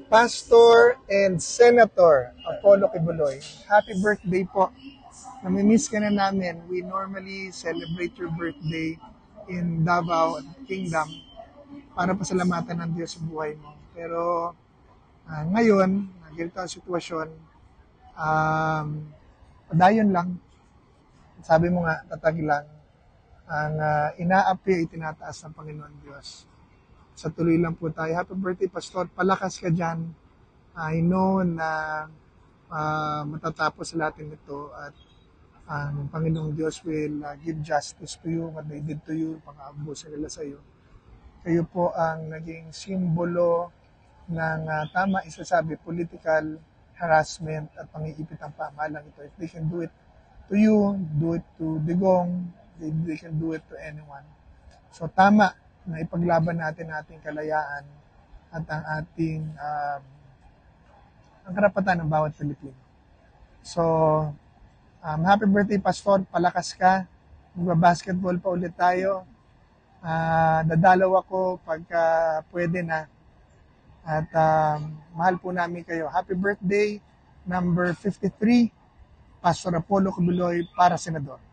Pastor and Senator Apollo Kibuloy. Happy birthday po. Namimiss ka na namin. We normally celebrate your birthday in Davao Kingdom para pasalamatan ng Diyos sa buhay mo. Pero ngayon, ganito ang sitwasyon, padayon lang. Sabi mo nga, tatag lang. Ang inaapi ay tinataas ng Panginoon Diyos. Sa tuloy lang po tayo. Happy birthday, Pastor. Palakas ka dyan. I know na matatapos sa lahat nito at ang Panginoong Diyos will give justice to you, what they did to you, pang-aabuso nila sa iyo. Kayo po ang naging simbolo ng tama isasabi, political harassment at pang-iipit ng pamahalang ito. If they can do it to you, do it to Digong, they can do it to anyone. So tama na ipaglaban natin ating kalayaan at ang ating ang karapatan ng bawat Pilipino. So, happy birthday, Pastor. Palakas ka. Magbabasketball pa ulit tayo. Dadalaw ako pagka pwede na. At mahal po namin kayo. Happy birthday, number 53, Pastor Apollo Kibuloy para Senador.